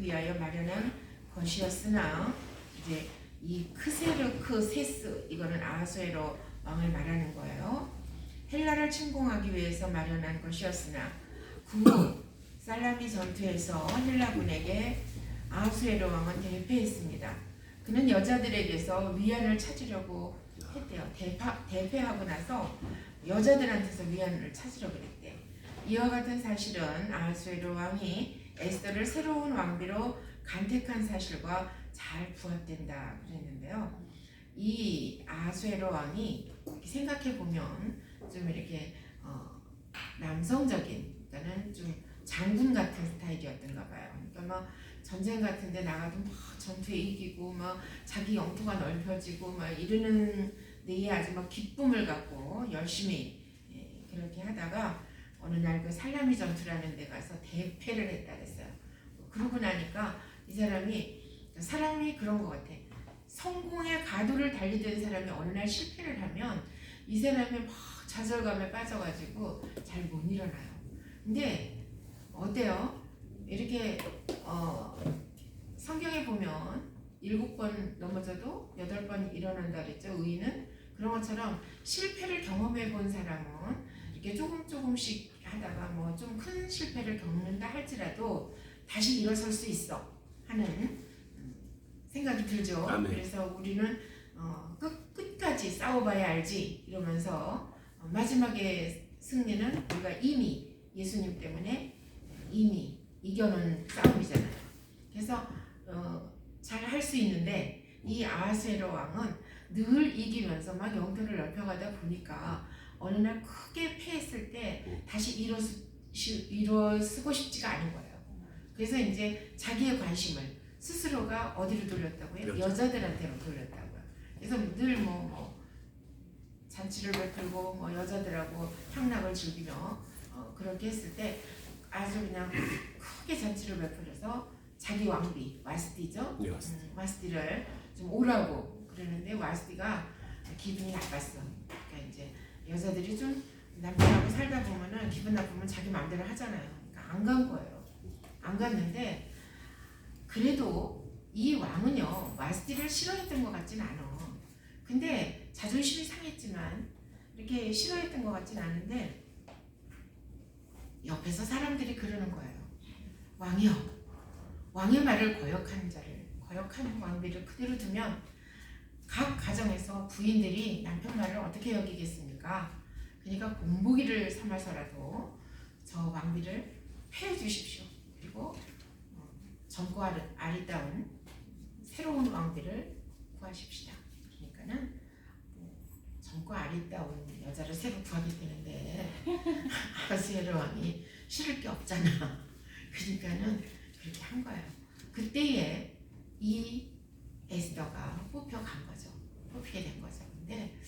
위하여 마련한 것이었으나 이제 이 크세르크세스 이거는 아하수에로 왕을 말하는 거예요. 헬라를 침공하기 위해서 마련한 것이었으나 구 살라미 전투에서 헬라군에게 아하수에로 왕은 대패했습니다. 그는 여자들에게서 위안을 찾으려고 했대요. 대패하고 나서 여자들한테서 위안을 찾으려고 그랬대. 이와 같은 사실은 아하수에로 왕이 에스더를 새로운 왕비로 간택한 사실과 잘 부합된다 그랬는데요. 이 아하수에로 왕이 생각해 보면 좀 이렇게 남성적인, 그러니까는 좀 장군 같은 스타일이었던가 봐요. 그러니까 막 전쟁 같은데 나가도 막 전투에 이기고 막 자기 영토가 넓혀지고 막 이러는 데에 아주 막 기쁨을 갖고 열심히 그렇게 하다가 어느 날 그 살라미 전투라는 데 가서 대패를 했다 그랬어요. 그러고 나니까 이 사람이 그런 것 같아. 성공의 가도를 달리던 사람이 어느 날 실패를 하면 이 사람이 막 좌절감에 빠져가지고 잘 못 일어나요. 근데 어때요? 이렇게 성경에 보면 7번 넘어져도 8번 일어난다 그랬죠. 의인은 그런 것처럼 실패를 경험해 본 사람은 이렇게 조금씩 하다가 뭐 좀 큰 실패를 겪는다 할지라도 다시 일어설 수 있어 하는 생각이 들죠. 아멘. 그래서 우리는 끝까지 싸워봐야 알지 이러면서 마지막에 승리는 우리가 이미 예수님 때문에 이미 이겨놓은 싸움이잖아요. 그래서 잘 할 수 있는데 이 아하수에로 왕은 늘 이기면서 막 영토를 넓혀가다 보니까 어느 날 크게 패했을 때 다시 일어서고 싶지가 않은 거예요. 그래서 이제 자기의 관심을 스스로가 어디로 돌렸다고요? 그렇죠. 여자들한테로 돌렸다고요. 그래서 늘 뭐 잔치를 베풀고 뭐 여자들하고 향락을 즐기며 그렇게 했을 때 아주 그냥 크게 잔치를 베풀어서 자기 왕비 와스티죠. 네, 와스티를 좀 오라고 그러는데 와스티가 기분이 나빴어. 그러니까 이제 여자들이 좀 남편하고 살다 보면은 기분 나쁘면 자기 마음대로 하잖아요. 그러니까 안 간 거예요. 안 갔는데 그래도 이 왕은요 와스티를 싫어했던 것 같진 않아. 근데 자존심이 상했지만 이렇게 싫어했던 것 같진 않은데 옆에서 사람들이 그러는 거예요. 왕이여, 왕의 말을 거역한 왕비를 그대로 두면 각 가정에서 부인들이 남편 말을 어떻게 여기겠습니까? 그러니까 본보기를 삼아서라도 저 왕비를 폐해 주십시오. 그리고 젊고 아리따운 새로운 왕비를 구하십시다. 그러니까는 젊고 아리따운 여자를 새로 구하게 되는데 아하수에로 왕이 싫을 게 없잖아. 그러니까는 그렇게 한 거예요. 그때에 이 에스더가 뽑히게 된 거죠. 근데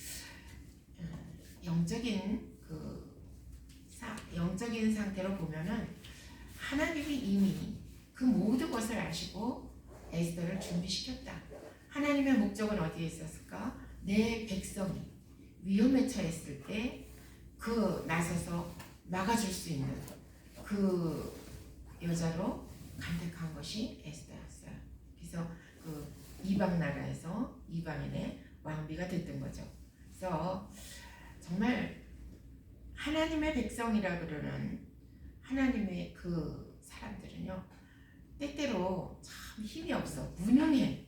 영적인 상태로 보면은 하나님이 이미 그 모든 것을 아시고 에스더를 준비시켰다. 하나님의 목적은 어디에 있었을까? 내 백성이 위험에 처했을 때 그 나서서 막아줄 수 있는 그 여자로 간택한 것이 에스더였어요. 그래서 그 이방 나라에서 이방인의 왕비가 됐던 거죠. 그래서 정말 하나님의 백성이라 그러는 하나님의 그 사람들은요 때때로 참 힘이 없어, 무능해.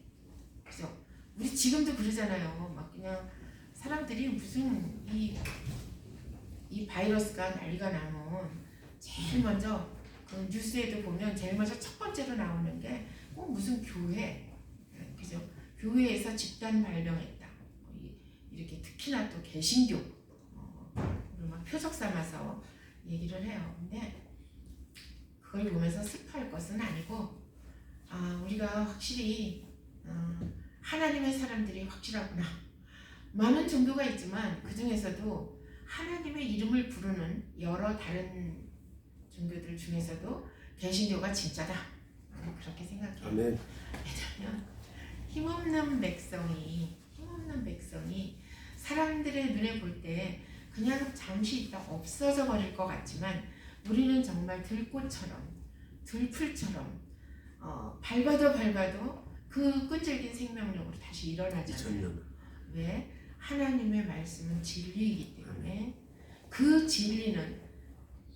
그죠? 우리 지금도 그러잖아요. 막 그냥 사람들이 무슨 이 바이러스가 난리가 나면 제일 먼저 그 뉴스에도 보면 제일 먼저 첫 번째로 나오는 게 꼭 무슨 교회, 그죠? 교회에서 집단 발병했다. 이렇게 특히나 또 개신교 막 표적 삼아서 얘기를 해요. 근데 그걸 보면서 슬퍼할 것은 아니고 우리가 확실히 하나님의 사람들이 확실하구나. 많은 종교가 있지만 그 중에서도 하나님의 이름을 부르는 여러 다른 종교들 중에서도 개신교가 진짜다. 그렇게 생각해요. 아멘. 왜냐하면 힘없는 백성이 사람들의 눈에 볼 때 그냥 잠시 있다 없어져 버릴 것 같지만 우리는 정말 들꽃처럼 들풀처럼 밟아도 그 끈질긴 생명력으로 다시 일어나잖아요. 2000년. 왜? 하나님의 말씀은 진리이기 때문에 그 진리는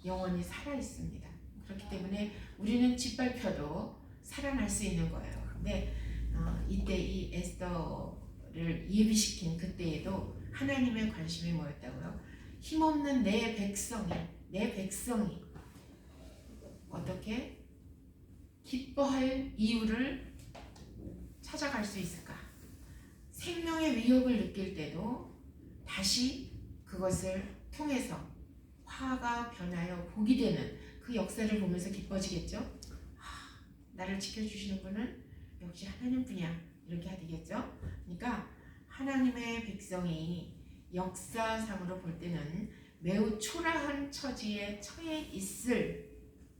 영원히 살아 있습니다. 그렇기 때문에 우리는 짓밟혀도 살아날 수 있는 거예요. 근데 이때 이 에스더를 예비시킨 그때에도 하나님의 관심이 뭐였다고요? 힘없는 내 백성이 어떻게 기뻐할 이유를 찾아갈 수 있을까? 생명의 위협을 느낄 때도 다시 그것을 통해서 화가 변하여 복이 되는 그 역사를 보면서 기뻐지겠죠? 나를 지켜주시는 분은 역시 하나님뿐이야, 이렇게 되겠죠? 그러니까 하나님의 백성이 역사상으로 볼 때는 매우 초라한 처지에 처해 있을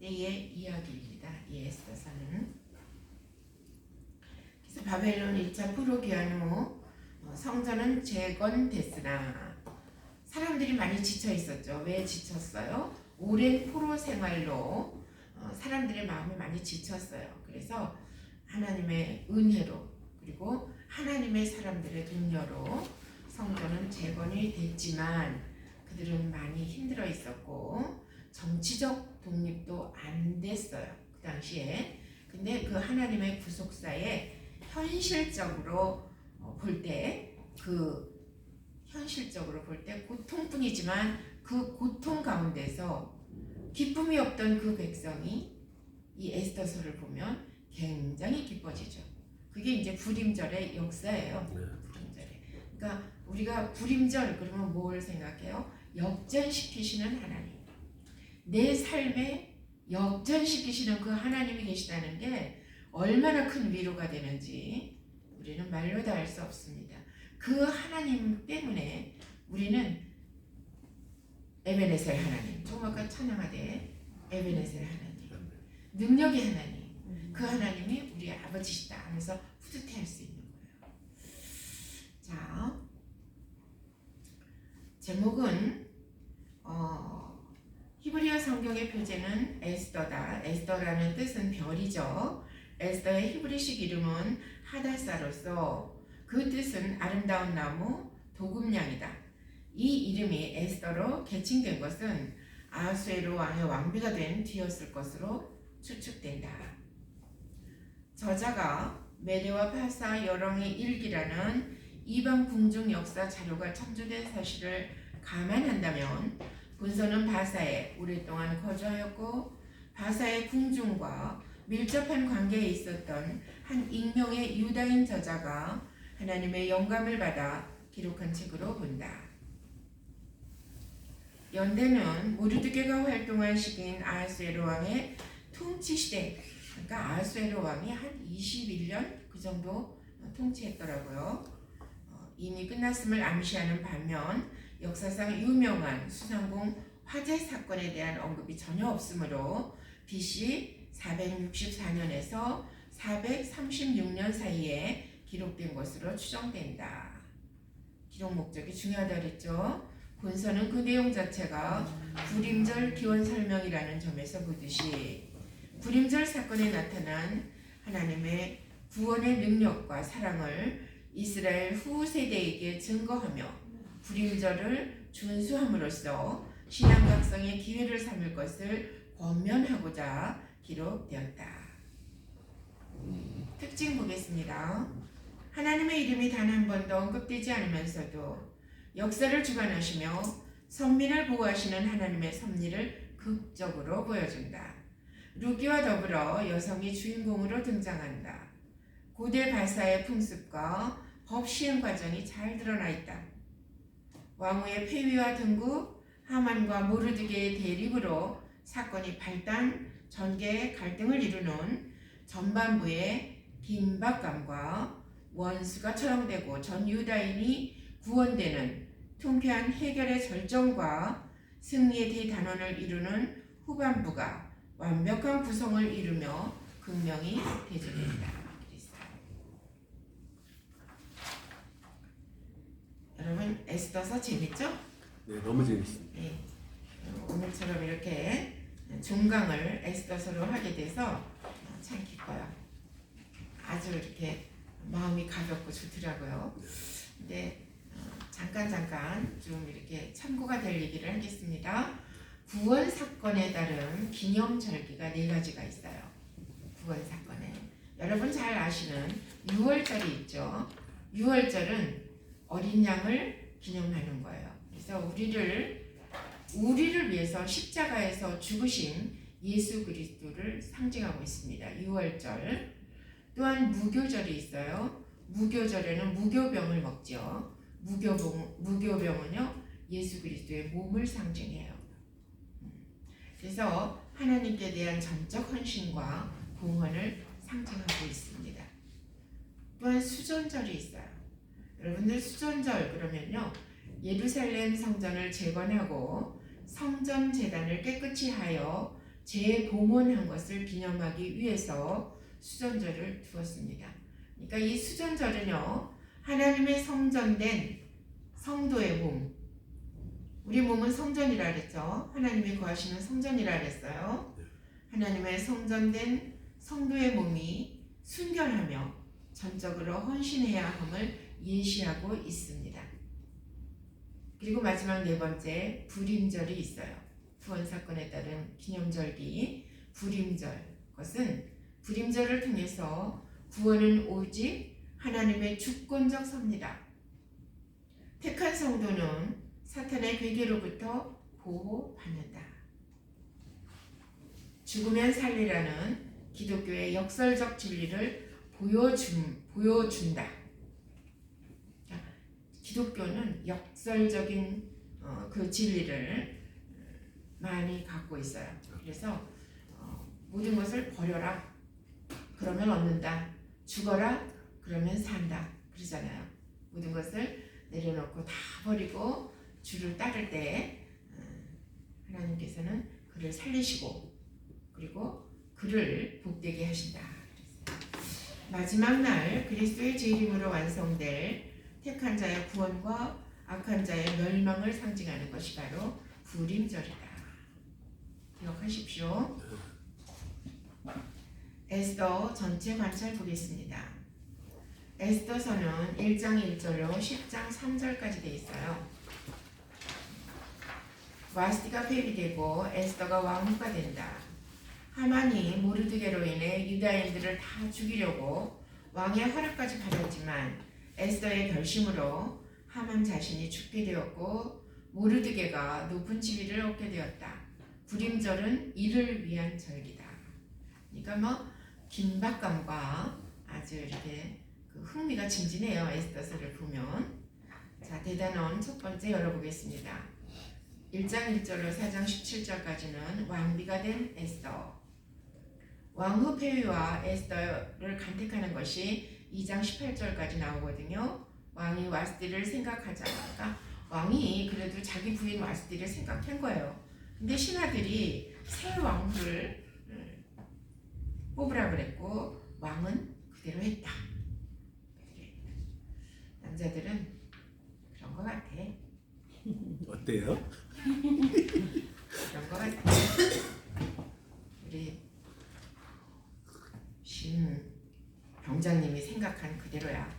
때의 이야기입니다. 이 에스더서는. 그래서 바벨론 1차 포로 귀환 후 성전은 재건됐으나 사람들이 많이 지쳐 있었죠. 왜 지쳤어요? 오랜 포로 생활로 사람들의 마음이 많이 지쳤어요. 그래서 하나님의 은혜로 그리고 하나님의 사람들의 동료로 성전은 재건이 됐지만 그들은 많이 힘들어 있었고 정치적 독립도 안 됐어요. 그 당시에. 근데 그 하나님의 구속사에 현실적으로 볼 때 고통뿐이지만 그 고통 가운데서 기쁨이 없던 그 백성이 이 에스더서를 보면 굉장히 기뻐지죠. 그게 이제 불임절의 역사예요. 불임절에. 그러니까 우리가 불임절 그러면 뭘 생각해요? 역전시키시는 하나님. 내 삶에 역전시키시는 그 하나님이 계시다는 게 얼마나 큰 위로가 되는지 우리는 말로 다 알 수 없습니다. 그 하나님 때문에 우리는 에베네셀 하나님, 조금 아까 찬양하되 에베네셀 하나님, 능력의 하나님, 그 하나님이 우리 아버지시다 하면서 뿌듯해할 수 있는 거예요. 자, 제목은 히브리어 성경의 표제는 에스더다. 에스더라는 뜻은 별이죠. 에스더의 히브리식 이름은 하다사로서 그 뜻은 아름다운 나무, 도금냥이다. 이 이름이 에스더로 개칭된 것은 아하수에로 왕의 왕비가 된 뒤였을 것으로 추측된다. 저자가 메대와 바사 여왕의 일기라는 이방 궁중 역사 자료가 첨부된 사실을 감안한다면 본서는 바사에 오랫동안 거주하였고 바사의 궁중과 밀접한 관계에 있었던 한 익명의 유다인 저자가 하나님의 영감을 받아 기록한 책으로 본다. 연대는 모르드게가 활동한 시기인 아하수에로 왕의 통치 시대, 그러니까 아하수에로 왕이 한 21년 그 정도 통치했더라고요. 이미 끝났음을 암시하는 반면 역사상 유명한 수상공 화재 사건에 대한 언급이 전혀 없으므로 BC 464년에서 436년 사이에 기록된 것으로 추정된다. 기록 목적이 중요하다 그랬죠. 본서는 그 내용 자체가 불임절 기원 설명이라는 점에서 보듯이 불임절 사건에 나타난 하나님의 구원의 능력과 사랑을 이스라엘 후 세대에게 증거하며 불임절을 준수함으로써 신앙 각성의 기회를 삼을 것을 권면하고자 기록되었다. 특징 보겠습니다. 하나님의 이름이 단 한 번도 언급되지 않으면서도 역사를 주관하시며 선민을 보호하시는 하나님의 섭리를 극적으로 보여준다. 루기와 더불어 여성이 주인공으로 등장한다. 고대 바사의 풍습과 법 시행 과정이 잘 드러나 있다. 왕후의 폐위와 등국, 하만과 모르드게의 대립으로 사건이 발단, 전개의 갈등을 이루는 전반부의 긴박감과 원수가 처형되고 전 유다인이 구원되는 통쾌한 해결의 절정과 승리의 대단원을 이루는 후반부가 완벽한 구성을 이루며 극명히 대조된다. 여러분 에스더서 재밌죠? 네, 너무 재밌습니다. 네, 오늘처럼 이렇게 종강을 에스더서로 하게 돼서 참 기뻐요. 아주 이렇게 마음이 가볍고 좋더라고요. 근데 잠깐 좀 이렇게 참고가 될 얘기를 하겠습니다. 구원 사건에 따른 기념절기가 4가지가 있어요. 구원 사건에 여러분 잘 아시는 6월절이 있죠. 6월절은 어린 양을 기념하는 거예요. 그래서 우리를 위해서 십자가에서 죽으신 예수 그리스도를 상징하고 있습니다. 6월절. 또한 무교절이 있어요. 무교절에는 무교병을 먹죠. 무교병은요 예수 그리스도의 몸을 상징해요. 그래서 하나님께 대한 전적 헌신과 공헌을 상징하고 있습니다. 또한 수전절이 있어요. 여러분들 수전절 그러면요 예루살렘 성전을 재건하고 성전 제단을 깨끗이 하여 재봉헌한 것을 기념하기 위해서 수전절을 두었습니다. 그러니까 이 수전절은요 하나님의 성전된 성도의 몸, 우리 몸은 성전이라 그랬죠. 하나님이 거하시는 성전이라 그랬어요. 하나님의 성전된 성도의 몸이 순결하며 전적으로 헌신해야 함을 예시하고 있습니다. 그리고 마지막 4번째 불임절이 있어요. 구원 사건에 따른 기념절기 불임절. 그것은 불임절을 통해서 구원은 오직 하나님의 주권적 섭니다. 택한 성도는 사탄의 괴계로부터 보호받는다. 죽으면 살리라는 기독교의 역설적 진리를 보여준다. 기독교는 역설적인 그 진리를 많이 갖고 있어요. 그래서 모든 것을 버려라. 그러면 얻는다. 죽어라. 그러면 산다. 그러잖아요. 모든 것을 내려놓고 다 버리고 주를 따를 때 하나님께서는 그를 살리시고 그리고 그를 복되게 하신다. 마지막 날 그리스도의 재림으로 완성될 택한 자의 구원과 악한 자의 멸망을 상징하는 것이 바로 불임절이다. 기억하십시오. 에스더 전체 관찰 보겠습니다. 에스더서는 1장 1절로 10장 3절까지 되어 있어요. 와스티가 폐위되고 에스더가 왕후가 된다. 하만이 모르드게로 인해 유다인들을 다 죽이려고 왕의 허락까지 받았지만 에스더의 결심으로 하만 자신이 죽게 되었고 모르드게가 높은 지위를 얻게 되었다. 불임절은 이를 위한 절기다. 그러니까 긴박감과 아주 이렇게 그 흥미가 진진해요. 에스더서를 보면. 자, 대단원 첫 번째 열어보겠습니다. 1장 1절로 4장 17절까지는 왕비가 된 에스더. 왕후 폐위와 에스더를 간택하는 것이 2장 18절까지 나오거든요. 왕이 와스디를 생각하자가 왕이 그래도 자기 부인 와스디를 생각한 거예요. 근데 신하들이 새 왕후를 뽑으라 그랬고 왕은 그대로 했다. 남자들은 그런 거 같아. 어때요? 그런 거 같아. 우리 신 병장님이 생각한 그대로야.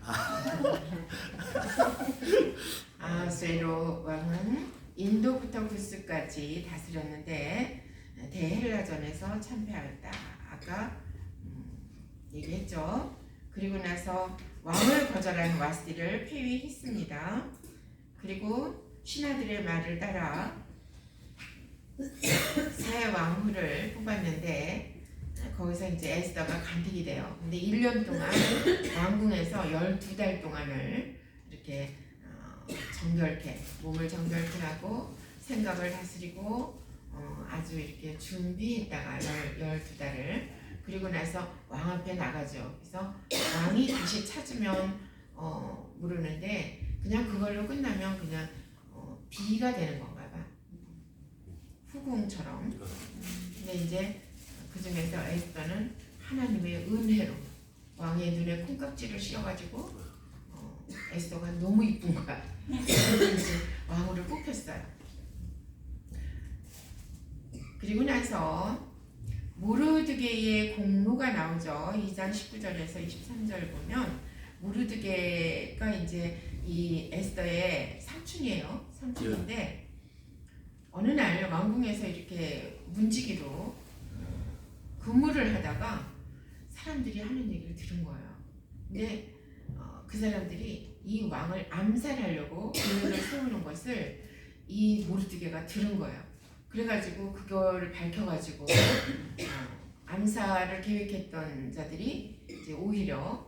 아하수에로 왕은 인도부터 구스까지 다스렸는데 대헬라전에서 참패하였다. 아까 얘기했죠. 그리고 나서 왕을 거절한 와스디를 폐위했습니다. 그리고 신하들의 말을 따라 새 왕후를 뽑았는데 거기서 이제 에스더가 간택이 돼요. 근데 1년 동안 왕궁에서 12달 동안을 이렇게 정결케 몸을 정결케 하고 생각을 다스리고 아주 이렇게 준비했다가 12달을 그리고 나서 왕 앞에 나가죠. 그래서 왕이 다시 찾으면 모르는데 그냥 그걸로 끝나면 그냥 비가 되는 건가 봐. 후궁처럼. 근데 이제 그 중에서 에스더는 하나님의 은혜로 왕의 눈에 콩깍지를 씌워가지고 에스더가 너무 이쁜 거야. 그래서 이제 왕후를 뽑혔어요. 그리고 나서 모르드게의 공로가 나오죠. 2장 19절에서 23절 보면 모르드게가 이제 이 에스더의 삼촌이에요. 삼촌인데 어느 날 왕궁에서 이렇게 문지기로 근무를 하다가 사람들이 하는 얘기를 들은 거예요. 근데 그 사람들이 이 왕을 암살하려고 계획을 세우는 것을 이 모르드게가 들은 거예요. 그래가지고 그거를 밝혀가지고 암살을 계획했던 자들이 이제 오히려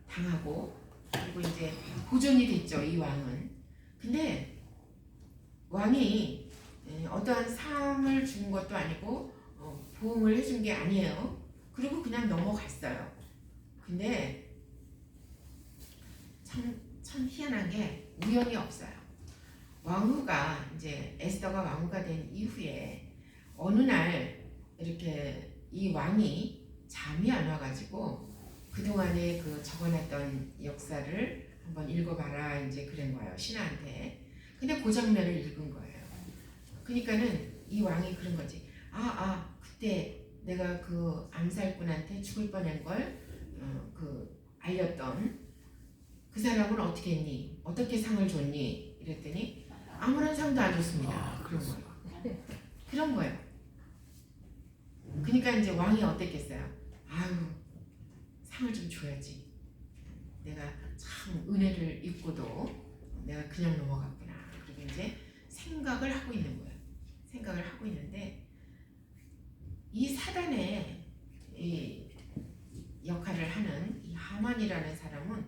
당하고 그리고 이제 보존이 됐죠. 이 왕은. 근데 왕이 어떠한 상을 준 것도 아니고 보응을 해준 게 아니에요. 그리고 그냥 넘어갔어요. 근데 참 희한한 게 우연이 없어요. 왕후가 이제 에스더가 왕후가 된 이후에 어느 날 이렇게 이 왕이 잠이 안 와가지고 그동안에 그 적어놨던 역사를 한번 읽어봐라 이제 그런 거예요. 신하한테. 근데 그 장면을 읽은 거예요. 그러니까는 이 왕이 그런 거지. 그때 내가 그 암살꾼한테 죽을 뻔한 걸 그 알렸던 그 사람은 어떻게 했니? 어떻게 상을 줬니? 이랬더니 아무런 상도 안 줬습니다. 그런 거예요. 그런 거예요. 그러니까 이제 왕이 어땠겠어요? 상을 좀 줘야지. 내가 참 은혜를 입고도 내가 그냥 넘어갔구나. 그리고 이제 생각을 하고 있는 거예요. 생각을 하고 있는데 이 사단의 이 역할을 하는 이 하만이라는 사람은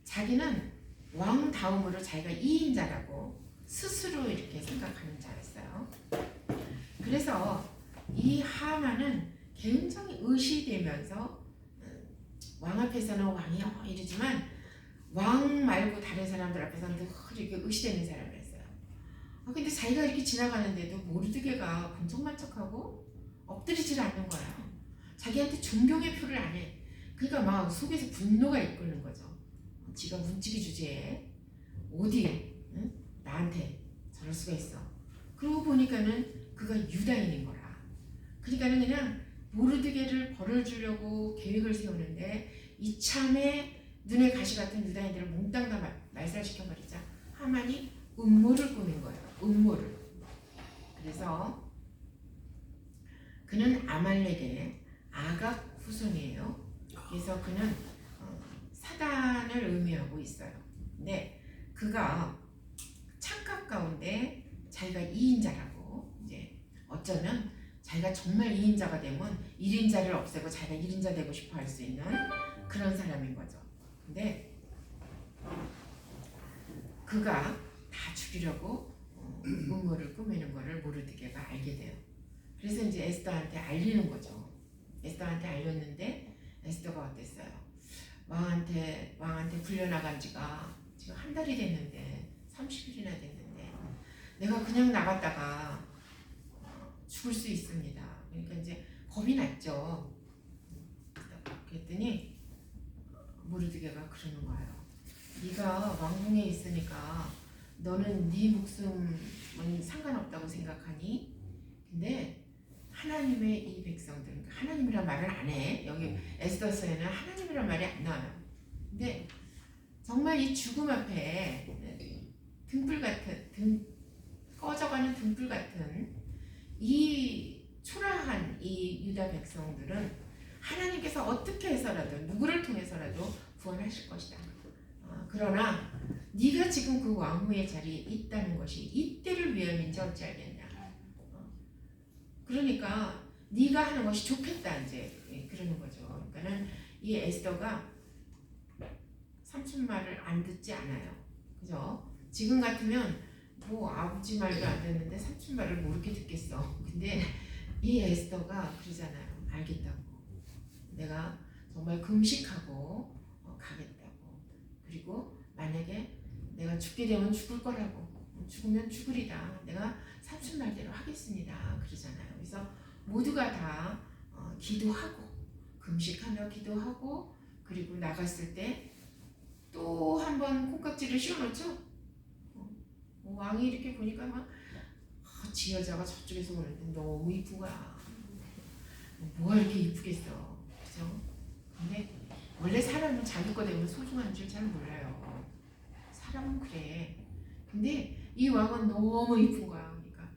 자기는 왕 다음으로 자기가 2인자라고 스스로 이렇게 생각하는 자였어요. 그래서 이 하만은 굉장히 의시되면서 왕 앞에서는 왕이 이러지만 왕 말고 다른 사람들 앞에서는 늘 이렇게 의시되는 사람이었어요. 근데 자기가 이렇게 지나가는데도 모르드게가 본청만척하고 엎드리질 않는 거예요. 자기한테 존경의 표를 안 해. 그러니까 막 속에서 분노가 이끄는 거죠. 지가 문지기 주제에 어디 나한테 저럴 수가 있어. 그러고 보니까는 그가 유다인인 거라. 그러니까는 그냥 모르드게를 벌을 주려고 계획을 세우는데 이참에 눈에 가시 같은 유다인들을 몽땅 다 말살시켜버리자. 하만이 음모를 꾸민 거예요. 음모를. 그래서 그는 아말렉의 아각 후손이에요. 그래서 그는 사단을 의미하고 있어요. 근데 그가 착각 가운데 자기가 2인자라고 이제 어쩌면 자기가 정말 2인자가 되면 1인자를 없애고 자기가 1인자 되고 싶어 할 수 있는 그런 사람인 거죠. 근데 그가 다 죽이려고 음모를 꾸미는 거를 모르드게가 알게 돼요. 그래서 이제 에스더한테 알리는 거죠. 에스더한테 알렸는데 에스더가 어땠어요? 왕한테 불려나간 지가 지금 한 달이 됐는데 30일이나 됐는데 내가 그냥 나갔다가 죽을 수 있습니다. 그러니까 이제 겁이 났죠. 그랬더니 모르드게가 그러는 거예요. 네가 왕궁에 있으니까 너는 네 목숨은 상관없다고 생각하니? 근데 하나님의 이 백성들은 하나님이란 말을 안 해. 여기 에스더서에는 하나님이란 말이 안 나와요. 근데 정말 이 죽음 앞에 등불 같은 꺼져가는 등불 같은 이 초라한 이 유다 백성들은 하나님께서 어떻게 해서라도 누구를 통해서라도 구원하실 것이다. 그러나 네가 지금 그 왕후의 자리에 있다는 것이 이때를 위함인지 어찌 알겠냐. 그러니까 네가 하는 것이 좋겠다 이제 그러는 거죠. 그러니까는 이 에스더가 삼촌 말을 안 듣지 않아요. 그죠? 지금 같으면 뭐 아버지 말도 안 듣는데 삼촌 말을 모르게 듣겠어. 근데 이 에스더가 그러잖아요. 알겠다고. 내가 정말 금식하고 가겠다고. 그리고 만약에 내가 죽게 되면 죽을 거라고. 죽으면 죽으리다. 내가 삼촌 말대로 하겠습니다. 그러잖아요. 그래서 모두가 다 기도하고 금식하며 기도하고 그리고 나갔을 때 또 한 번 콩깍지를 씌워놓죠. 왕이 이렇게 보니까 막 지 여자가 저쪽에서 오는데 너무 이쁜 거야. 뭐가 이렇게 이쁘겠어, 그죠? 근데 원래 사람은 자기 거 되면 소중한 줄 잘 몰라요. 사람은 그래. 근데 이 왕은 너무 이쁜 거야. 그러니까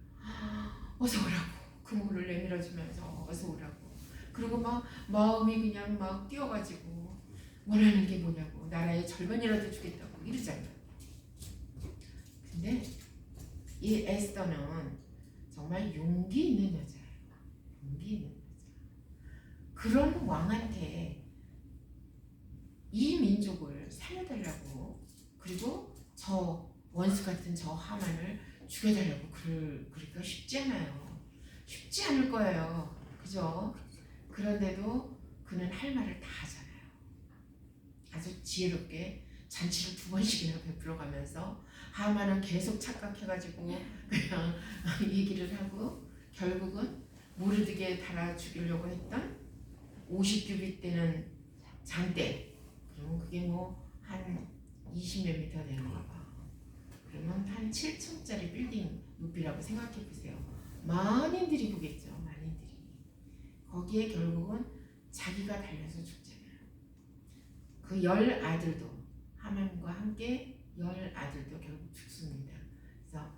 어서 오라고 그물을 내밀어주면서 어서 오라고. 그리고 막 마음이 그냥 막 뛰어가지고 원하는 게 뭐냐고, 나라의 절반이라도 주겠다고 이러잖아. 근데 이 에스더는 정말 용기 있는 여자예요. 용기 있는 여자. 그런 왕한테 이 민족을 살려달라고, 그리고 저 원수 같은 저 하만을 죽여달라고 그러니까 쉽지 않아요. 쉽지 않을 거예요. 그죠? 그런데도 그는 할 말을 다 하잖아요. 아주 지혜롭게 잔치를 2번씩이나 베풀어 가면서 하만은 계속 착각해가지고 그냥 얘기를 하고, 결국은 모르드게 달아 죽이려고 했던 50규빗 되는 잔대, 그러면 그게 뭐 한 20몇 미터 되는가 봐. 그러면 한 7층짜리 빌딩 높이라고 생각해 보세요. 만인들이 보겠죠. 만인들이. 거기에 결국은 자기가 달려서 죽잖아요. 그 10아들도, 하만과 함께 10아들도 결국 죽습니다. 그래서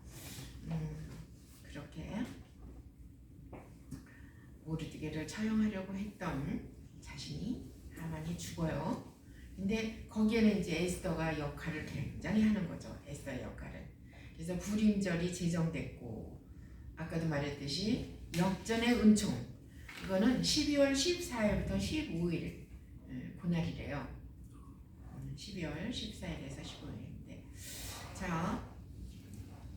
그렇게 모르드게를 처형하려고 했던 자신이, 하만이 죽어요. 근데 거기에는 이제 에스더가 역할을 굉장히 하는 거죠. 에스더의 역할을. 그래서 불임절이 제정됐고, 아까도 말했듯이 역전의 은총, 이거는 12월 14일부터 15일 그날이래요. 12월 14일에서 15일인데, 자,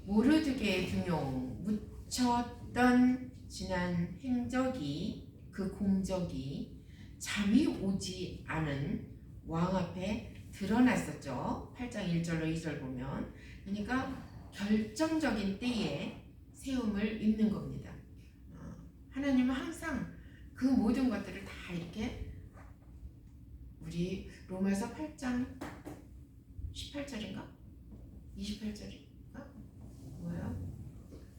모르드게의 등용 묻혔던 지난 행적이, 그 공적이 잠이 오지 않은 왕 앞에 드러났었죠. 8장 1절로 2절 보면. 그러니까 결정적인 때에 세움을 입는 겁니다. 하나님은 항상 그 모든 것들을 다 이렇게, 우리 로마서 8장 18절인가? 28절인가? 뭐예요?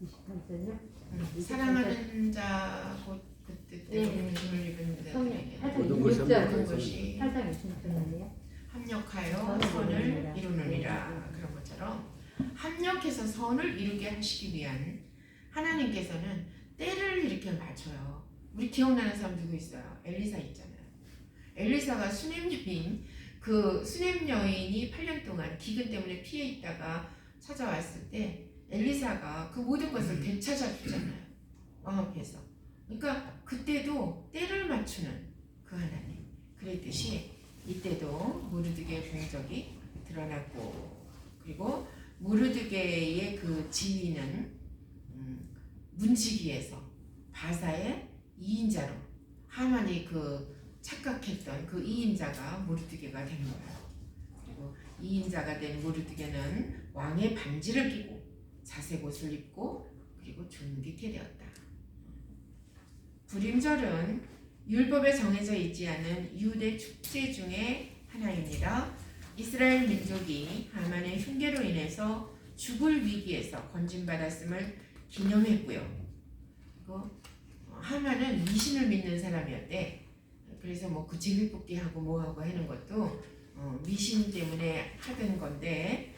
28절이요? 사랑하는 자 곧 그 뜻대로 부름을 입은 자들에게 모든 것이 모든 것이 8장 26절인데요. 합력하여 선을 이루느니라. 그런 것처럼 합력해서 선을 이루게 하시기 위한 하나님께서는 때를 이렇게 맞춰요. 우리 기억나는 사람 누구 있어요? 엘리사 있잖아요. 엘리사가 수냄 여인, 그 수냄 여인이 8년 동안 기근 때문에 피해 있다가 찾아왔을 때 엘리사가 그 모든 것을 되찾아 주잖아요. 왕 앞에서. 그러니까 그때도 때를 맞추는 그 하나님. 그랬듯이 이때도 모르드게의 공적이 드러났고, 그리고 모르드게의 그 지위는 문지기에서 바사의 2인자로, 하만이 그 착각했던 그 2인자가 모르드게가 된 거예요. 그리고 2인자가 된 모르드게는 왕의 반지를 끼고 자색 옷을 입고 그리고 존귀케 되었다. 불임절은 율법에 정해져 있지 않은 유대 축제 중에 하나입니다. 이스라엘 민족이 하만의 흉계로 인해서 죽을 위기에서 건진받았음을 기념했고요. 그리고 하만은 미신을 믿는 사람이었대. 그래서 뭐 그 제비뽑기 하고 뭐하고 하는 것도 미신 때문에 하던 건데,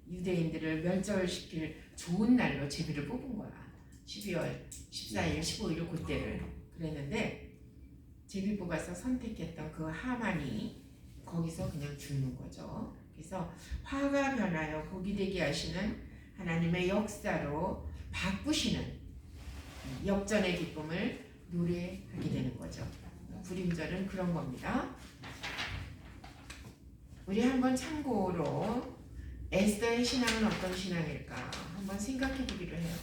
유대인들을 멸절시킬 좋은 날로 제비를 뽑은 거야. 12월 14일, 15일 그때를. 그랬는데 제비 뽑아서 선택했던 그 하만이 거기서 그냥 죽는 거죠. 그래서 화가 변하여 복이 되게 하시는 하나님의 역사로 바꾸시는 역전의 기쁨을 노래하게 되는 거죠. 불임절은 그런 겁니다. 우리 한번 참고로 에스더의 신앙은 어떤 신앙일까 한번 생각해 보기로 해요.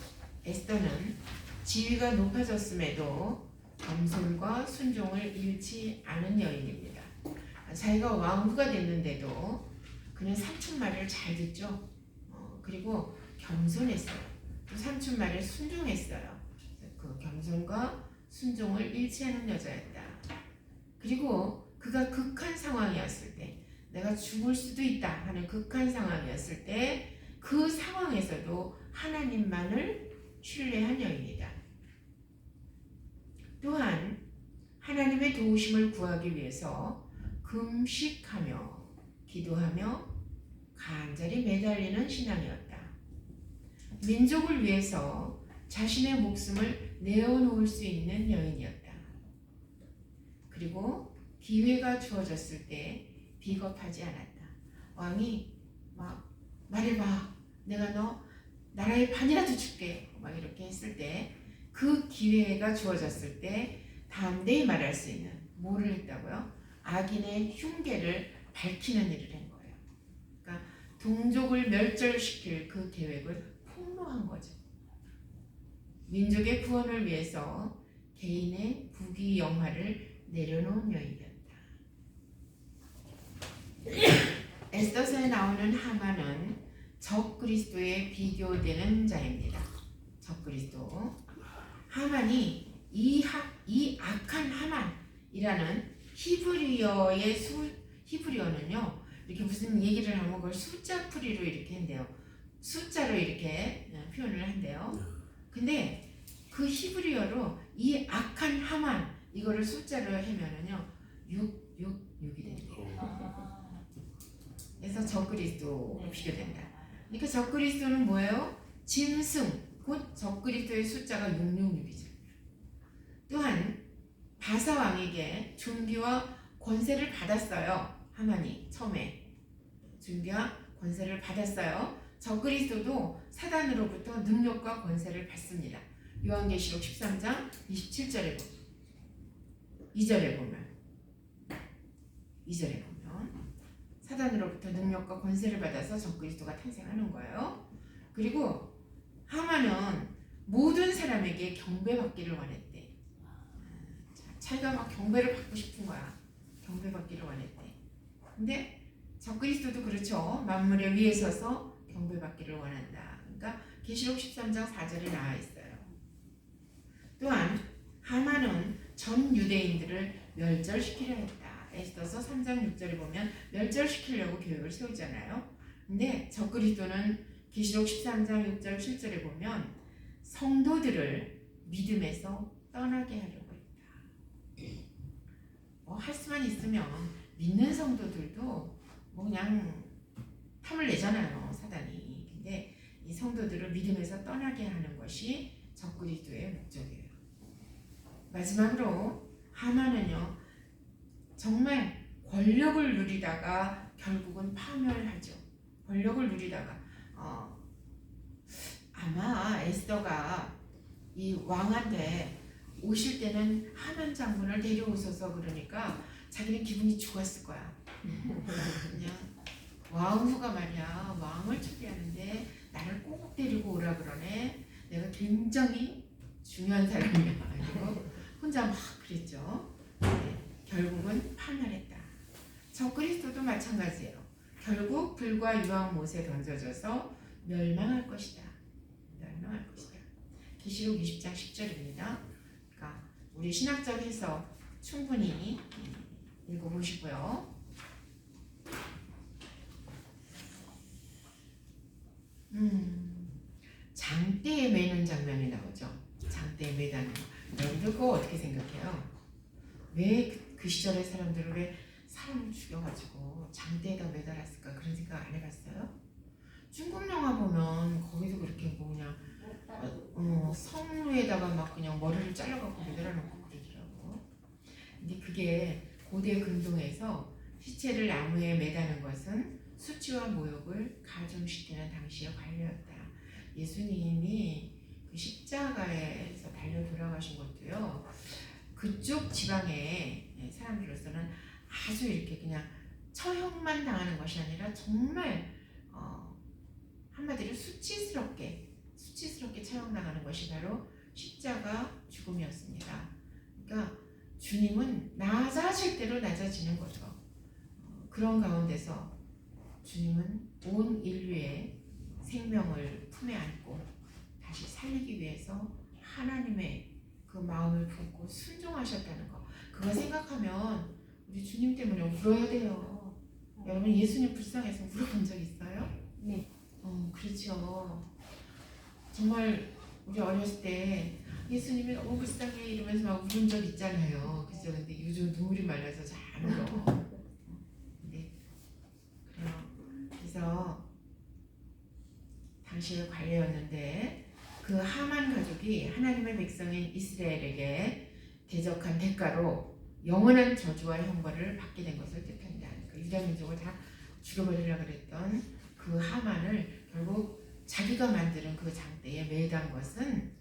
에스더는 지위가 높아졌음에도 겸손과 순종을 잃지 않은 여인입니다. 자기가 왕후가 됐는데도 그는 삼촌 말을 잘 듣죠. 그리고 겸손했어요. 또 삼촌 말에 순종했어요. 그 겸손과 순종을 잃지 않은 여자였다. 그리고 그가 극한 상황이었을 때, 내가 죽을 수도 있다 하는 극한 상황이었을 때 그 상황에서도 하나님만을 신뢰한 여인이다. 또한 하나님의 도우심을 구하기 위해서 금식하며 기도하며 간절히 매달리는 신앙이었다. 민족을 위해서 자신의 목숨을 내어놓을 수 있는 여인이었다. 그리고 기회가 주어졌을 때 비겁하지 않았다. 왕이 막 말해봐, 내가 너 나라의 반이라도 줄게, 막 이렇게 했을 때 그 기회가 주어졌을 때 담대히 말할 수 있는 뭐를 했다고요? 악인의 흉계를 밝히는 일을 한 거예요. 그러니까 동족을 멸절시킬 그 계획을 폭로한 거죠. 민족의 구원을 위해서 개인의 부귀영화를 내려놓은 여인이었다. 에스더서에 나오는 하만은 적그리스도에 비교되는 자입니다. 적그리스도. 하만이 이 악한 하만이라는 히브리어는요, 이렇게 무슨 얘기를 하면 그걸 숫자풀이로 이렇게 한대요. 숫자로 이렇게 표현을 한대요. 근데 그 히브리어로 이 악한 하만 이거를 숫자로 하면은요 666이 된대요. 그래서 적그리스도로 비교된다. 그러니까 적그리스도는 뭐예요? 짐승, 곧 적그리스도의 숫자가 666이죠. 또한 바사 왕에게 존귀와 권세를 받았어요. 하만이 처음에 존귀와 권세를 받았어요. 적그리스도도 사단으로부터 능력과 권세를 받습니다. 요한계시록 13장 27절에 보면 2절에 보면 사단으로부터 능력과 권세를 받아서 적그리스도가 탄생하는 거예요. 그리고 하만은 모든 사람에게 경배받기를 원했대. 자기가 막 경배를 받고 싶은 거야. 경배받기를 원했대. 근데 적그리스도도 그렇죠. 만물의 위에 서서 경배받기를 원한다. 그러니까 계시록 13장 4절에 나와 있어요. 또한 하만은 전 유대인들을 멸절시키려 했다. 에스더서 3장 6절에 보면 멸절시키려고 계획을 세우잖아요. 근데 적그리스도는 계시록 13장 6절 7절에 보면 성도들을 믿음에서 떠나게 하려고 했다. 할 수만 있으면 믿는 성도들도 그냥 탐을 내잖아요, 사단이. 근데 이 성도들을 믿음에서 떠나게 하는 것이 적그리스도의 목적이에요. 마지막으로 하만은요, 정말 권력을 누리다가 결국은 파멸하죠. 권력을 누리다가 아마 에스더가 이 왕한테 오실 때는 하만 장군을 데려오셔서 그러니까 자기는 기분이 좋았을 거야. 그냥 왕후가 말이야, 왕을 초대하는데 나를 꼭 데리고 오라 그러네. 내가 굉장히 중요한 사람이야. 그리고 혼자 막 그랬죠. 네, 결국은 파멸했다. 적그리스도도 마찬가지예요. 결국 불과 유황 못에 던져져서 멸망할 것이다. 멸망할 것이다. 계시록 20장 10절입니다. 그러니까 우리 신학적 해석 충분히 읽어보시고요. 장대에 매는 장면이 나오죠. 장대에 매다는 거. 여러분들 그거 어떻게 생각해요? 왜 그 시절의 사람들은 왜 사람을 죽여가지고 장대에다 매달았을까? 그런 생각 안 해봤어요? 중국 영화 보면 거기도 그렇게 그냥 성루에다가 막 그냥 머리를 잘라갖고 매달아놓고 그러더라고. 근데 그게 고대 근동에서 시체를 나무에 매다는 것은 수치와 모욕을 가중시키는 당시의 관례였다. 예수님이 그 십자가에서 달려 돌아가신 것도요, 그쪽 지방의 사람들로서는 아주 이렇게 그냥 처형만 당하는 것이 아니라 정말 한마디로 수치스럽게 처형당하는 것이 바로 십자가 죽음이었습니다. 그러니까 주님은 낮아질 대로 낮아지는 거죠. 그런 가운데서 주님은 온 인류의 생명을 품에 안고 다시 살리기 위해서 하나님의 그 마음을 품고 순종하셨다는 거. 그거 생각하면 우리 주님 때문에 울어야 돼요. 여러분 예수님 불쌍해서 울어본 적 있어요? 네. 그렇죠. 정말 우리 어렸을 때 예수님이 너무 불쌍해 이러면서 막 울은 적 있잖아요. 그죠? 진짜 근데 요즘 눈물이 말라서 잘 안 울어. 네. 그래서 당시의 관례였는데 그 하만 가족이 하나님의 백성인 이스라엘에게 대적한 대가로 영원한 저주와 형벌을 받게 된 것을 뜻한다. 그러니까 유다 민족을 다 죽여버리려고 그랬던 그 하만을 결국 자기가 만드는 그 장대에 매단 것은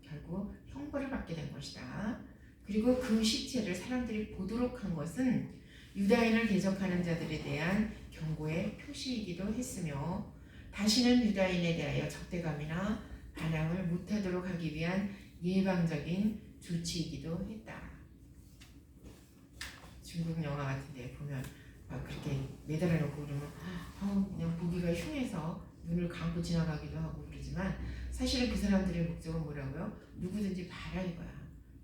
결국 형벌을 받게 된 것이다. 그리고 그 시체를 사람들이 보도록 한 것은 유다인을 대적하는 자들에 대한 경고의 표시이기도 했으며 다시는 유다인에 대하여 적대감이나 반항을 못하도록 하기 위한 예방적인 조치이기도 했다. 중국 영화 같은 데 보면 막 그렇게 매달아 놓고 그러면 그냥 보기가 흉해서 눈을 감고 지나가기도 하고 그러지만 사실은 그 사람들의 목적은 뭐라고요? 누구든지 봐라 이거야.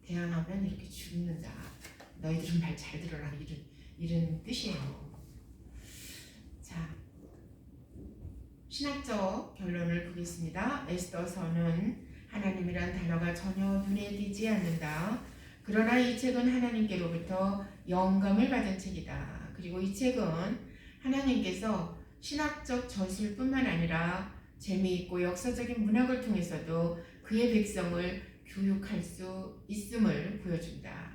대항하면 이렇게 죽는다. 너희들은 말 잘 들어라. 이런 뜻이에요. 자, 신학적 결론을 보겠습니다. 에스더서는 하나님이란 단어가 전혀 눈에 띄지 않는다. 그러나 이 책은 하나님께로부터 영감을 받은 책이다. 그리고 이 책은 하나님께서 신학적 저술뿐만 아니라 재미있고 역사적인 문학을 통해서도 그의 백성을 교육할 수 있음을 보여준다.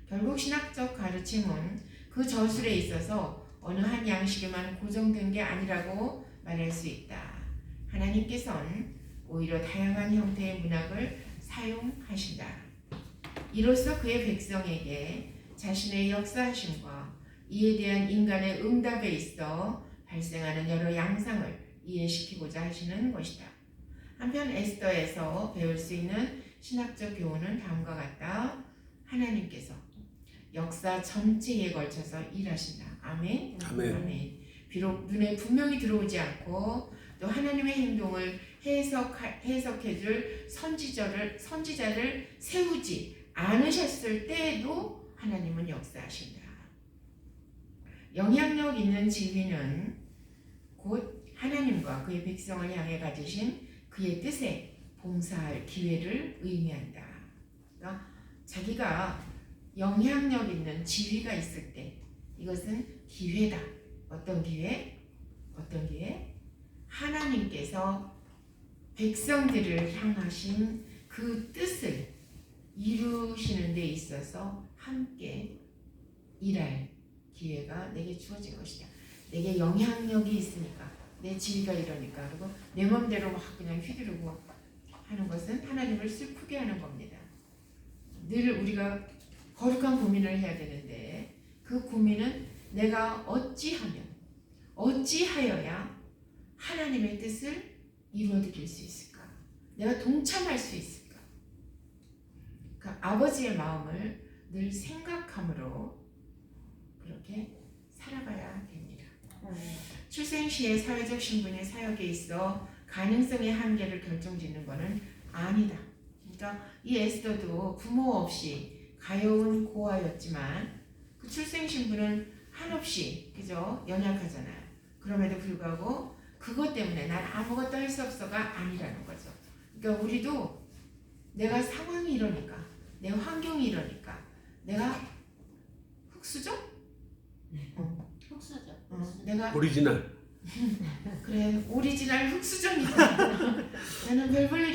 결국 신학적 가르침은 그 저술에 있어서 어느 한 양식에만 고정된 게 아니라고 말할 수 있다. 하나님께서는 오히려 다양한 형태의 문학을 사용하신다. 이로써 그의 백성에게 자신의 역사하심과 이에 대한 인간의 응답에 있어 발생하는 여러 양상을 이해시키고자 하시는 것이다. 한편 에스더에서 배울 수 있는 신학적 교훈은 다음과 같다. 하나님께서 역사 전체에 걸쳐서 일하신다. 아멘. 아멘. 아멘. 비록 눈에 분명히 들어오지 않고 또 하나님의 행동을 해석해줄 선지자를 세우지 않으셨을 때에도 하나님은 역사하신다. 영향력 있는 지휘는 곧 하나님과 그의 백성을 향해 가지신 그의 뜻에 봉사할 기회를 의미한다. 그러니까 자기가 영향력 있는 지위가 있을 때 이것은 기회다. 어떤 기회? 어떤 기회? 하나님께서 백성들을 향하신 그 뜻을 이루시는 데 있어서 함께 일할 기회가 내게 주어진 것이다. 내게 영향력이 있으니까 내 지위가 이러니까 그리고 내 맘대로 막 그냥 휘두르고 하는 것은 하나님을 슬프게 하는 겁니다. 늘 우리가 거룩한 고민을 해야 되는데 그 고민은 내가 어찌하여야 하나님의 뜻을 이루어드릴 수 있을까? 내가 동참할 수 있을까? 그 아버지의 마음을 늘 생각함으로 그렇게 살아가야 됩니다. 출생 시의 사회적 신분의 사역에 있어 가능성의 한계를 결정짓는 것은 아니다. 그러니까 이 에스더도 부모 없이 가여운 고아였지만 그 출생 신분은 한없이 그죠 연약하잖아요. 그럼에도 불구하고 그것 때문에 난 아무것도 할 수 없어가 아니라는 거죠. 그러니까 우리도 내가 상황이 이러니까 내 환경이 이러니까 내가 흙수저? 흙수저. 내가 오리지널. 그래 오리지널 흙수저니까 나는 별 볼 일